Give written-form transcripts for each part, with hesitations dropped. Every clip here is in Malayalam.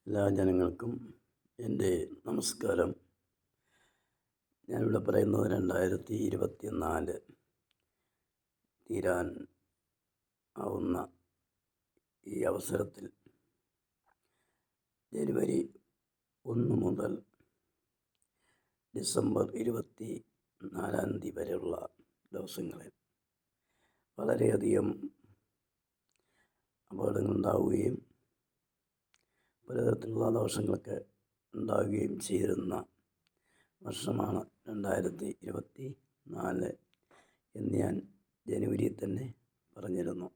എല്ലാ ജനങ്ങൾക്കും എൻ്റെ നമസ്കാരം. ഞാനിവിടെ പറയുന്നത് 2024 തീരാൻ ആവുന്ന ഈ അവസരത്തിൽ ജനുവരി 1 മുതൽ ഡിസംബർ 24 വരെയുള്ള ദിവസങ്ങളിൽ വളരെയധികം അപകടങ്ങളുണ്ടാവുകയും പലതരത്തിലുള്ള ദോഷങ്ങളൊക്കെ ഉണ്ടാവുകയും ചെയ്തിരുന്ന വർഷമാണ് 2024 എന്ന് ഞാൻ ജനുവരിയിൽ തന്നെ പറഞ്ഞിരുന്നു.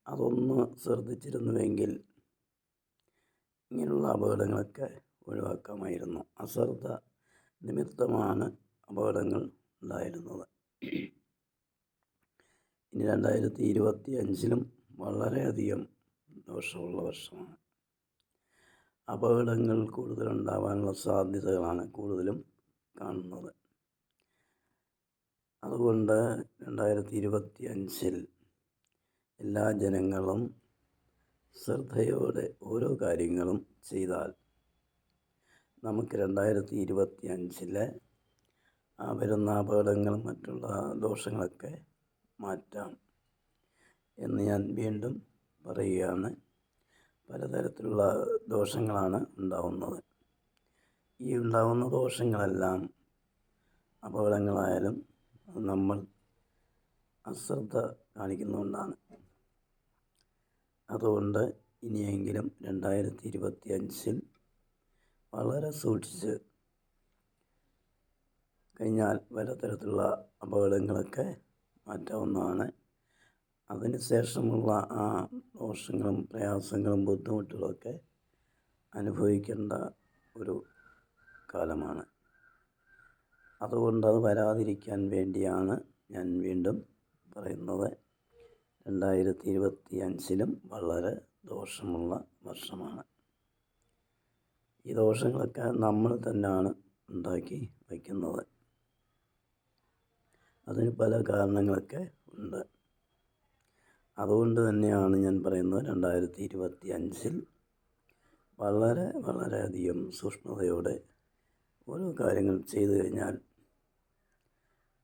അതൊന്ന് ശ്രദ്ധിച്ചിരുന്നുവെങ്കിൽ ഇങ്ങനെയുള്ള അപകടങ്ങളൊക്കെ ഒഴിവാക്കാമായിരുന്നു. അശ്രദ്ധ നിമിത്തമാണ് അപകടങ്ങൾ ഉണ്ടായിരുന്നത്. ഇനി 2025 വളരെയധികം ദോഷമുള്ള വർഷമാണ്. അപകടങ്ങൾ കൂടുതലുണ്ടാവാനുള്ള സാധ്യതകളാണ് കൂടുതലും കാണുന്നത്. അതുകൊണ്ട് 2025 എല്ലാ ജനങ്ങളും ശ്രദ്ധയോടെ ഓരോ കാര്യങ്ങളും ചെയ്താൽ നമുക്ക് 2025 വരുന്ന അപകടങ്ങളും മറ്റുള്ള ദോഷങ്ങളൊക്കെ മാറ്റാം എന്ന് ഞാൻ വീണ്ടും പറയുകയാണ്. പലതരത്തിലുള്ള ദോഷങ്ങളാണ് ഉണ്ടാവുന്നത്. ഈ ഉണ്ടാവുന്ന ദോഷങ്ങളെല്ലാം അപകടങ്ങളായാലും നമ്മൾ അശ്രദ്ധ കാണിക്കുന്നതുകൊണ്ടാണ്. അതുകൊണ്ട് ഇനിയെങ്കിലും 2025 വളരെ സൂക്ഷിച്ച് കഴിഞ്ഞാൽ പലതരത്തിലുള്ള അപകടങ്ങളൊക്കെ മാറ്റാവുന്നതാണ്. അതിനുശേഷമുള്ള ആ ദോഷങ്ങളും പ്രയാസങ്ങളും ബുദ്ധിമുട്ടുകളൊക്കെ അനുഭവിക്കേണ്ട ഒരു കാലമാണ്. അതുകൊണ്ട് അത് വരാതിരിക്കാൻ വേണ്ടിയാണ് ഞാൻ വീണ്ടും പറയുന്നത്. 2025 വളരെ ദോഷമുള്ള വർഷമാണ്. ഈ ദോഷങ്ങളൊക്കെ നമ്മൾ തന്നെയാണ് ഉണ്ടാക്കി വയ്ക്കുന്നത്. അതിന് പല കാരണങ്ങളൊക്കെ ഉണ്ട്. അതുകൊണ്ട് തന്നെയാണ് ഞാൻ പറയുന്നത് 2025 വളരെയധികം സൂക്ഷ്മതയോടെ ഓരോ കാര്യങ്ങൾ ചെയ്തു കഴിഞ്ഞാൽ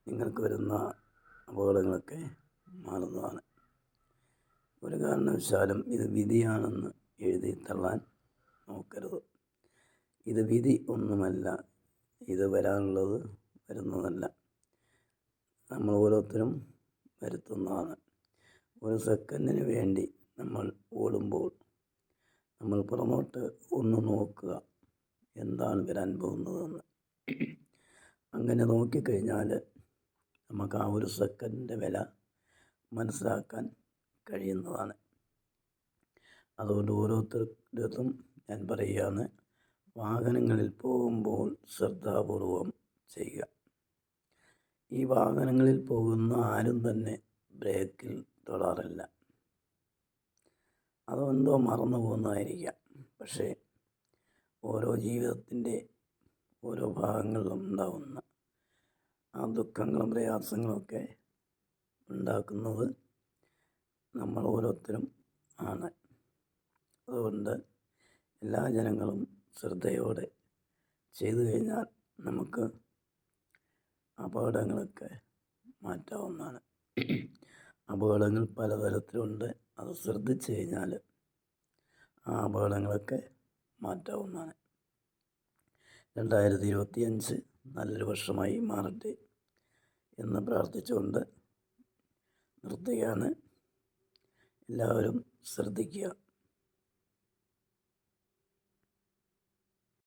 നിങ്ങൾക്ക് വരുന്ന അപകടങ്ങളൊക്കെ മാറുന്നതാണ്. ഒരു കാരണവശാലും ഇത് വിധിയാണെന്ന് എഴുതി തള്ളാൻ നോക്കരുത്. ഇത് വിധി ഒന്നുമല്ല. ഇത് വരാനുള്ളത് വരുന്നതല്ല, നമ്മൾ ഓരോരുത്തരും വരുത്തുന്നതാണ്. ഒരു സെക്കൻഡിന് വേണ്ടി നമ്മൾ ഓടുമ്പോൾ നമ്മൾ പുറമോട്ട് ഒന്ന് നോക്കുക, എന്താണ് വരാൻ പോകുന്നതെന്ന്. അങ്ങനെ നോക്കിക്കഴിഞ്ഞാൽ നമുക്ക് ആ ഒരു സെക്കൻഡിൻ്റെ വില മനസ്സിലാക്കാൻ കഴിയുന്നതാണ്. അതുകൊണ്ട് ഓരോരുത്തർക്കും ഞാൻ പറയുകയാണ്, വാഹനങ്ങളിൽ പോകുമ്പോൾ ശ്രദ്ധാപൂർവം ചെയ്യുക. ഈ വാഹനങ്ങളിൽ പോകുന്ന ആരും തന്നെ ബ്രേക്കിൽ തൊടാറില്ല. അതെന്തോ മറന്നു പോകുന്നതായിരിക്കാം. പക്ഷേ ഓരോ ജീവിതത്തിൻ്റെ ഓരോ ഭാഗങ്ങളിലും ഉണ്ടാകുന്ന ആ ദുഃഖങ്ങളും പ്രയാസങ്ങളുമൊക്കെ ഉണ്ടാക്കുന്നത് നമ്മൾ ഓരോരുത്തരും ആണ്. അതുകൊണ്ട് എല്ലാ ജനങ്ങളും ശ്രദ്ധയോടെ ചെയ്തു കഴിഞ്ഞാൽ നമുക്ക് അപകടങ്ങളൊക്കെ മാറ്റാവുന്നതാണ്. അപകടങ്ങൾ പലതരത്തിലുണ്ട്. അത് ശ്രദ്ധിച്ചു കഴിഞ്ഞാൽ ആ അപകടങ്ങളൊക്കെ മാറ്റാവുന്നതാണ്. 2025 നല്ലൊരു വർഷമായി മാറട്ടെ എന്ന് പ്രാർത്ഥിച്ചുകൊണ്ട് നിർത്തുകയാണ്. എല്ലാവരും ശ്രദ്ധിക്കുക.